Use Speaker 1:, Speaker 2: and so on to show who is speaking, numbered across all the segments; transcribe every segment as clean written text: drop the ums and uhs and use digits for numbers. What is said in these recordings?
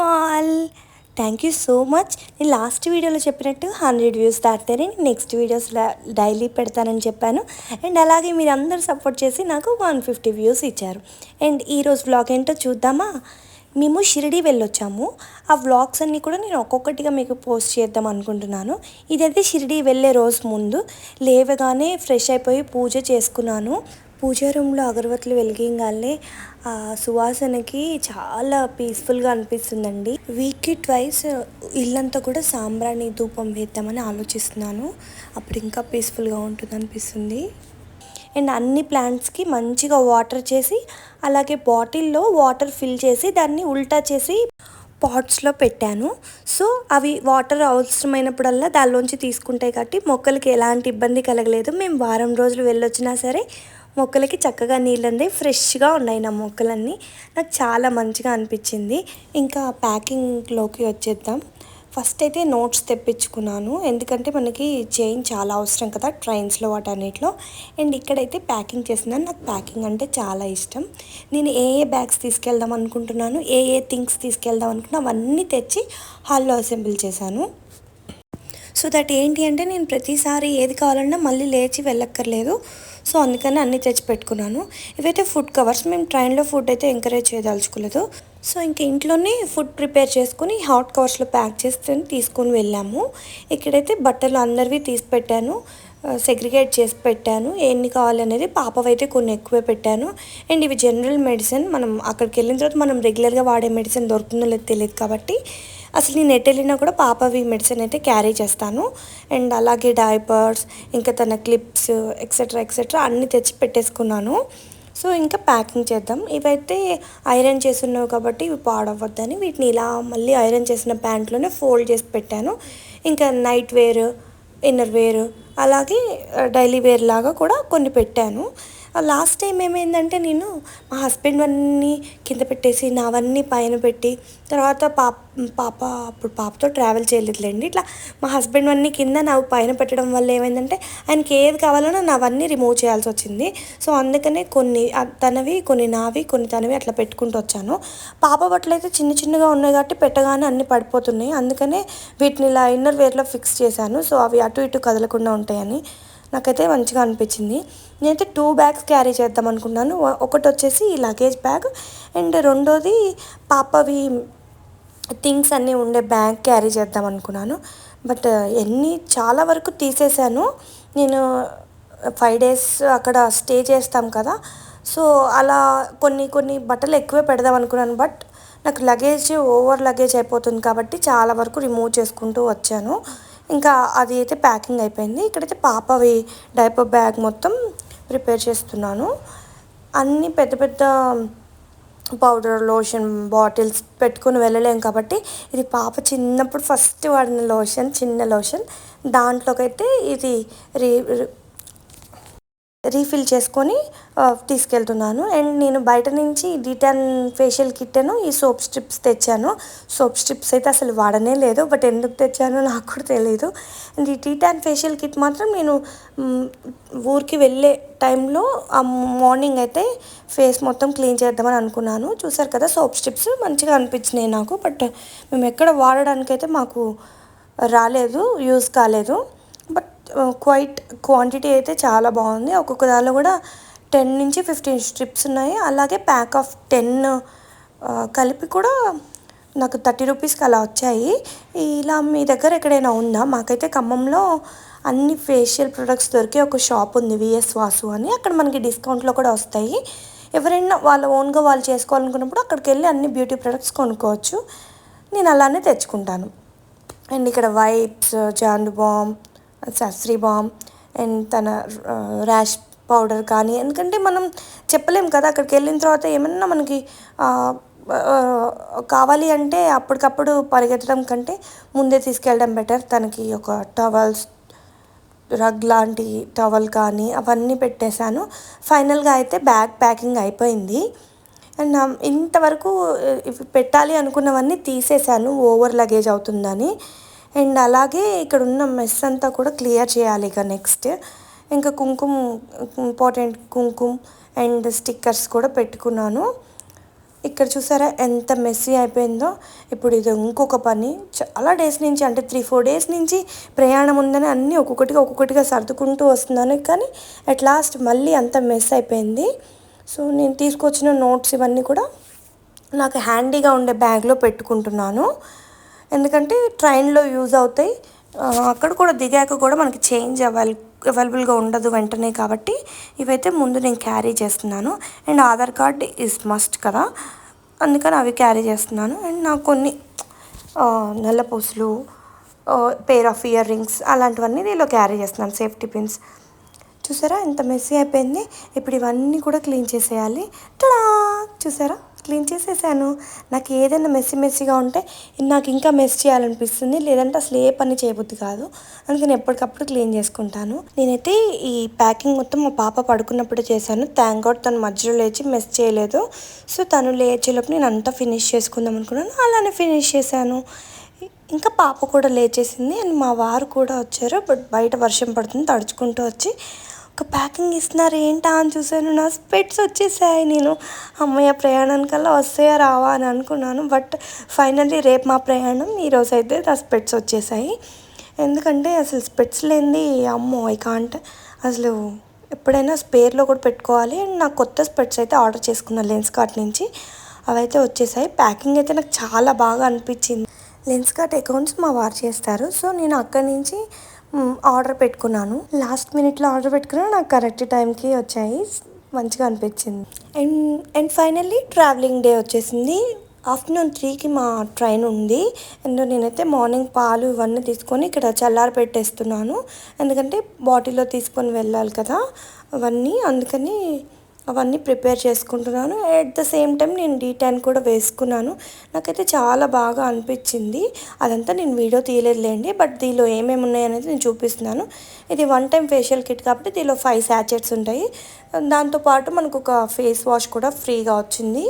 Speaker 1: All, thank you so much. నేను last వీడియోలో చెప్పినట్టు 100 వ్యూస్ దాటితేనే నెక్స్ట్ వీడియోస్ డైలీ పెడతానని చెప్పాను. అండ్ అలాగే మీరు అందరూ సపోర్ట్ చేసి నాకు 150 వ్యూస్ ఇచ్చారు. అండ్ ఈరోజు వ్లాగ్ ఏంటో చూద్దామా. మేము షిరిడి వెళ్ళొచ్చాము. ఆ వ్లాగ్స్ అన్నీ కూడా నేను ఒక్కొక్కటిగా మీకు పోస్ట్ చేద్దాం అనుకుంటున్నాను. ఇదైతే షిరిడి వెళ్ళే రోజు ముందు లేవగానే ఫ్రెష్ అయిపోయి పూజ చేసుకున్నాను. పూజా రూమ్లో అగరబత్తులు వెలిగింగానే ఆ సువాసనకి చాలా పీస్ఫుల్గా అనిపిస్తుందండి. వీక్కి ట్వైస్ ఇల్లంతా కూడా సాంబ్రాణి ధూపం వేద్దామని ఆలోచిస్తున్నాను. అప్పుడు ఇంకా పీస్ఫుల్గా ఉంటుంది అనిపిస్తుంది. అండ్ అన్ని ప్లాంట్స్కి మంచిగా వాటర్ చేసి అలాగే బాటిల్లో వాటర్ ఫిల్ చేసి దాన్ని ఉల్టా చేసి పాట్స్లో పెట్టాను. సో అవి వాటర్ అవసరమైనప్పుడల్లా దానిలోంచి తీసుకుంటాయి కాబట్టి మొక్కలకి ఎలాంటి ఇబ్బంది కలగలేదు. మేము వారం రోజులు వెళ్ళొచ్చినా సరే మొక్కలకి చక్కగా నీళ్ళు అంది, ఫ్రెష్గా ఉన్నాయి నా మొక్కలన్నీ. నాకు చాలా మంచిగా అనిపించింది. ఇంకా ప్యాకింగ్లోకి వచ్చేద్దాం. ఫస్ట్ అయితే నోట్స్ తెప్పించుకున్నాను, ఎందుకంటే మనకి చైన్ చాలా అవసరం కదా ట్రైన్స్లో వాటన్నిటిలో. అండ్ ఇక్కడైతే ప్యాకింగ్ చేస్తున్నాను. నాకు ప్యాకింగ్ అంటే చాలా ఇష్టం. నేను ఏ బ్యాగ్స్ తీసుకెళ్దాం అనుకుంటున్నాను, ఏ థింగ్స్ తీసుకెళ్దాం అనుకున్నా అవన్నీ తెచ్చి హాల్లో అసెంబుల్ చేశాను. సో దట్ ఏంటి అంటే నేను ప్రతిసారి ఏది కావాలన్నా మళ్ళీ లేచి వెళ్ళక్కర్లేదు. సో అందుకని అన్నీ తెచ్చి పెట్టుకున్నాను. ఇవైతే ఫుడ్ కవర్స్. మేము ట్రైన్లో ఫుడ్ అయితే ఎంకరేజ్ చేయదలుచుకోలేదు. సో ఇంక ఇంట్లోనే ఫుడ్ ప్రిపేర్ చేసుకుని హాట్ కవర్స్లో ప్యాక్ చేసి తీసుకొని వెళ్ళాము. ఇక్కడైతే బట్టలు అందరివి తీసి పెట్టాను, సెగ్రిగేట్ చేసి పెట్టాను. ఎన్ని కావాలనేది పాపవైతే కొన్ని ఎక్కువే పెట్టాను. అండ్ ఇవి జనరల్ మెడిసిన్. మనం అక్కడికి వెళ్ళిన తర్వాత మనం రెగ్యులర్గా వాడే మెడిసిన్ దొరుకుతుందో లేదో తెలియదు కాబట్టి అసలు నేను ఎటు వెళ్ళినా కూడా పాపవి మెడిసిన్ అయితే క్యారీ చేస్తాను. అండ్ అలాగే డైపర్స్, ఇంకా తన క్లిప్స్ ఎక్సెట్రా అన్నీ తెచ్చి పెట్టేసుకున్నాను. సో ఇంకా ప్యాకింగ్ చేద్దాం. ఇవైతే ఐరన్ చేస్తున్నావు కాబట్టి ఇవి పాడవద్దని వీటిని ఇలా మళ్ళీ ఐరన్ చేసిన ప్యాంట్లోనే ఫోల్డ్ చేసి పెట్టాను. ఇంకా నైట్ వేర్, ఇన్నర్ వేర్, అలాగే డైలీ వేర్ లాగా కూడా కొన్ని పెట్టాను. లాస్ట్ టైం ఏమైందంటే నేను మా హస్బెండ్ అన్నీ కింద పెట్టేసి నావన్నీ పైన పెట్టి తర్వాత పాప అప్పుడు పాపతో ట్రావెల్ చేయలేదులేండి. ఇట్లా మా హస్బెండ్ అన్నీ కింద నాకు పైన పెట్టడం వల్ల ఏమైందంటే ఆయనకి ఏది కావాలనో నావన్నీ రిమూవ్ చేయాల్సి వచ్చింది. సో అందుకనే కొన్ని తనవి, కొన్ని నావి, కొన్ని తనవి అట్లా పెట్టుకుంటూ వచ్చాను. పాప బట్టలు అయితే చిన్నగా ఉన్నాయి కాబట్టి పెట్టగానే అన్నీ పడిపోతున్నాయి. అందుకనే వీటిని ఇలా ఇన్నర్ వేర్లో ఫిక్స్ చేశాను. సో అవి అటు ఇటు కదలకుండా ఉంటాయని నాకైతే మంచిగా అనిపించింది. నేనైతే 2 బ్యాగ్స్ క్యారీ చేద్దాం అనుకున్నాను. ఒకటి వచ్చేసి ఈ లగేజ్ బ్యాగ్, అండ్ రెండోది పాపవి థింగ్స్ అన్నీ ఉండే బ్యాగ్ క్యారీ చేద్దాం అనుకున్నాను. బట్ చాలా వరకు తీసేసాను. నేను 5 days అక్కడ స్టే చేస్తాం కదా, సో అలా కొన్ని బట్టలు ఎక్కువే పెడదాం అనుకున్నాను. బట్ నాకు ఓవర్ లగేజ్ అయిపోతుంది కాబట్టి చాలా వరకు రిమూవ్ చేసుకుంటూ వచ్చాను. ఇంకా అది అయితే ప్యాకింగ్ అయిపోయింది. ఇక్కడైతే పాపవి డైపర్ బ్యాగ్ మొత్తం ప్రిపేర్ చేస్తున్నాను. అన్నీ పెద్ద పౌడర్, లోషన్ బాటిల్స్ పెట్టుకొని వెళ్ళలేం కాబట్టి ఇది పాప చిన్నప్పుడు ఫస్ట్ వాడిన లోషన్, చిన్న లోషన్. దాంట్లోకైతే ఇది రీఫిల్ చేసుకొని తీసుకెళ్తున్నాను. అండ్ నేను బయట నుంచి డీటాన్ ఫేషియల్ కిట్ను ఈ సోప్ స్ట్రిప్స్ తెచ్చాను. సోప్ స్ట్రిప్స్ అయితే అసలు వాడనే లేదు, బట్ ఎందుకు తెచ్చానో నాకు కూడా తెలియదు. అండ్ ఈ డీటాన్ ఫేషియల్ కిట్ మాత్రం నేను ఊరికి వెళ్ళే టైంలో ఆ మార్నింగ్ అయితే ఫేస్ మొత్తం క్లీన్ చేద్దామని అనుకున్నాను. చూసారు కదా, సోప్ స్ట్రిప్స్ మంచిగా అనిపించినాయి నాకు. బట్ మేము ఎక్కడ వాడడానికైతే మాకు రాలేదు, యూజ్ కాలేదు. బట్ క్వాంటిటీ అయితే చాలా బాగుంది. ఒక్కొక్క దానిలో కూడా 10 నుంచి 15 స్ట్రిప్స్ ఉన్నాయి. అలాగే ప్యాక్ ఆఫ్ 10 కలిపి కూడా నాకు 30 రూపీస్కి అలా వచ్చాయి. ఇలా మీ దగ్గర ఎక్కడైనా ఉందా? మాకైతే ఖమ్మంలో అన్ని ఫేషియల్ ప్రొడక్ట్స్ దొరికే ఒక షాప్ ఉంది, విఎస్ వాసు అని. అక్కడ మనకి డిస్కౌంట్లో కూడా వస్తాయి. ఎవరైనా వాళ్ళ ఓన్గా వాళ్ళు చేసుకోవాలనుకున్నప్పుడు అక్కడికి వెళ్ళి అన్ని బ్యూటీ ప్రొడక్ట్స్ కొనుక్కోవచ్చు. నేను అలానే తెచ్చుకుంటాను. అండ్ ఇక్కడ wipes, Zandu balm, సస్రీ balm, and తన ర్యాష్ పౌడర్ కానీ, ఎందుకంటే మనం చెప్పలేం కదా అక్కడికి వెళ్ళిన తర్వాత ఏమన్నా మనకి కావాలి అంటే అప్పటికప్పుడు పరిగెత్తడం కంటే ముందే తీసుకెళ్ళడం బెటర్. తనకి ఒక రగ్ లాంటి టవల్ కానీ అవన్నీ పెట్టేశాను. ఫైనల్గా అయితే బ్యాగ్ ప్యాకింగ్ అయిపోయింది. అండ్ ఇంతవరకు పెట్టాలి అనుకున్నవన్నీ తీసేశాను, ఓవర్ లగేజ్ అవుతుందని. అండ్ అలాగే ఇక్కడ ఉన్న మెస్ అంతా కూడా క్లియర్ చేయాలి ఇక నెక్స్ట్. ఇంకా ఇంపార్టెంట్ కుంకుమ అండ్ స్టిక్కర్స్ కూడా పెట్టుకున్నాను. ఇక్కడ చూసారా ఎంత మెస్సీ అయిపోయిందో. ఇప్పుడు ఇది ఇంకొక పని. చాలా డేస్ నుంచి అంటే 3-4 డేస్ నుంచి ప్రయాణం ఉందని అన్నీ ఒక్కొక్కటిగా సర్దుకుంటూ వస్తున్నాను. కానీ అట్ లాస్ట్ మళ్ళీ అంత మెస్ అయిపోయింది. సో నేను తీసుకొచ్చిన నోట్స్ ఇవన్నీ కూడా నాకు హ్యాండీగా ఉండే బ్యాగ్లో పెట్టుకుంటున్నాను. ఎందుకంటే ట్రైన్లో యూజ్ అవుతాయి. అక్కడ కూడా దిగాక కూడా మనకి చేంజ్ అవైలబుల్గా ఉండదు వెంటనే. కాబట్టి ఇవైతే ముందు నేను క్యారీ చేస్తున్నాను. And Aadhaar card is must కదా, అందుకని అవి క్యారీ చేస్తున్నాను. అండ్ నాకు కొన్ని నల్లపూసలు, పేర్ ఆఫ్ ఇయర్ రింగ్స్ అలాంటివన్నీ దీనిలో క్యారీ చేస్తున్నాను, సేఫ్టీ పిన్స్. చూసారా ఎంత మెస్సీ అయిపోయింది. ఇప్పుడు ఇవన్నీ కూడా క్లీన్ చేసేయాలి. టడా! చూసారా క్లీన్ చేసేసాను. నాకు ఏదైనా మెస్సీగా ఉంటే నాకు ఇంకా మెస్ చేయాలనిపిస్తుంది, లేదంటే అసలు ఏ పని చేయబుద్ది కాదు. అందుకని ఎప్పటికప్పుడు క్లీన్ చేసుకుంటాను. నేనైతే ఈ ప్యాకింగ్ మొత్తం మా పాప పడుకున్నప్పుడే చేశాను. థ్యాంక్ గాడ్ తను మధ్యలో లేచి మెస్ చేయలేదు. సో తను లేచేలోపు నేను అంతా ఫినిష్ చేసుకుందాం అనుకున్నాను, అలానే ఫినిష్ చేశాను. ఇంకా పాప కూడా లేచేసింది. అండ్ మా వారు కూడా వచ్చారు. బట్ బయట వర్షం పడుతుంది, తడుచుకుంటూ వచ్చి ఒక ప్యాకింగ్ ఇస్తున్నారు. ఏంటా అని చూసాను, నా స్పెట్స్ వచ్చేసాయి. నేను అమ్మయ్య ప్రయాణానికల్లా వస్తాయా రావా అని అనుకున్నాను. బట్ ఫైనల్లీ రేపు మా ప్రయాణం, ఈరోజు అయితే నా స్పెట్స్ వచ్చేసాయి. ఎందుకంటే అసలు స్పెట్స్ లేనిది అమ్మో ఐ కాంట్. అసలు ఎప్పుడైనా స్పేర్లో కూడా పెట్టుకోవాలి. అండ్ నాకు కొత్త స్పెట్స్ అయితే ఆర్డర్ చేసుకున్నాను లెన్స్కార్ట్ నుంచి, అవైతే వచ్చేసాయి. ప్యాకింగ్ అయితే నాకు చాలా బాగా అనిపించింది. లెన్స్కార్ట్ అకౌంట్స్ మా వారు చేస్తారు. సో నేను అక్కడి నుంచి ఆర్డర్ పెట్టుకున్నాను. లాస్ట్ మినిట్లో ఆర్డర్ పెట్టుకున్నా, నాకు కరెక్ట్ టైంకి వచ్చాయి. మంచిగా అనిపించింది. అండ్ ఫైనల్లీ ట్రావెలింగ్ డే వచ్చేసింది. ఆఫ్టర్నూన్ 3కి మా ట్రైన్ ఉంది. అండ్ నేనైతే మార్నింగ్ పాలు ఇవన్నీ తీసుకొని ఇక్కడ చల్లారి పెట్టేస్తున్నాను. ఎందుకంటే బాటిల్లో తీసుకొని వెళ్ళాలి కదా అవన్నీ, అందుకని అవన్నీ ప్రిపేర్ చేసుకుంటున్నాను. అట్ ద సేమ్ టైం నేను D10 కూడా వేసుకున్నాను. నాకైతే చాలా బాగా అనిపించింది. అదంతా నేను వీడియో తీయలేదులేండి, బట్ దీనిలో ఏమేమి ఉన్నాయనేది నేను చూపిస్తున్నాను. ఇది 1 టైం ఫేషియల్ కిట్ కాబట్టి దీనిలో 5 శాచెట్స్ ఉంటాయి. దాంతోపాటు మనకు ఒక ఫేస్ వాష్ కూడా ఫ్రీగా వచ్చింది.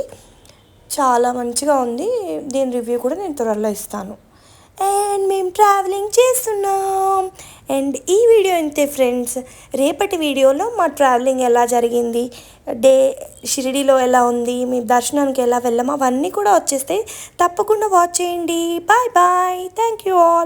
Speaker 1: చాలా మంచిగా ఉంది. దీని రివ్యూ కూడా నేను త్వరలో ఇస్తాను. అండ్ మేము ట్రావెలింగ్ చేస్తున్నాం. అండ్ ఈ వీడియో ఇంతే ఫ్రెండ్స్. రేపటి వీడియోలో మా ట్రావెలింగ్ ఎలా జరిగింది, డే షిరిడీలో ఎలా ఉంది, మీ దర్శనానికి ఎలా వెళ్ళాము అవన్నీ కూడా వచ్చేస్తాయి. తప్పకుండా వాచ్ చేయండి. Bye bye. Thank you all.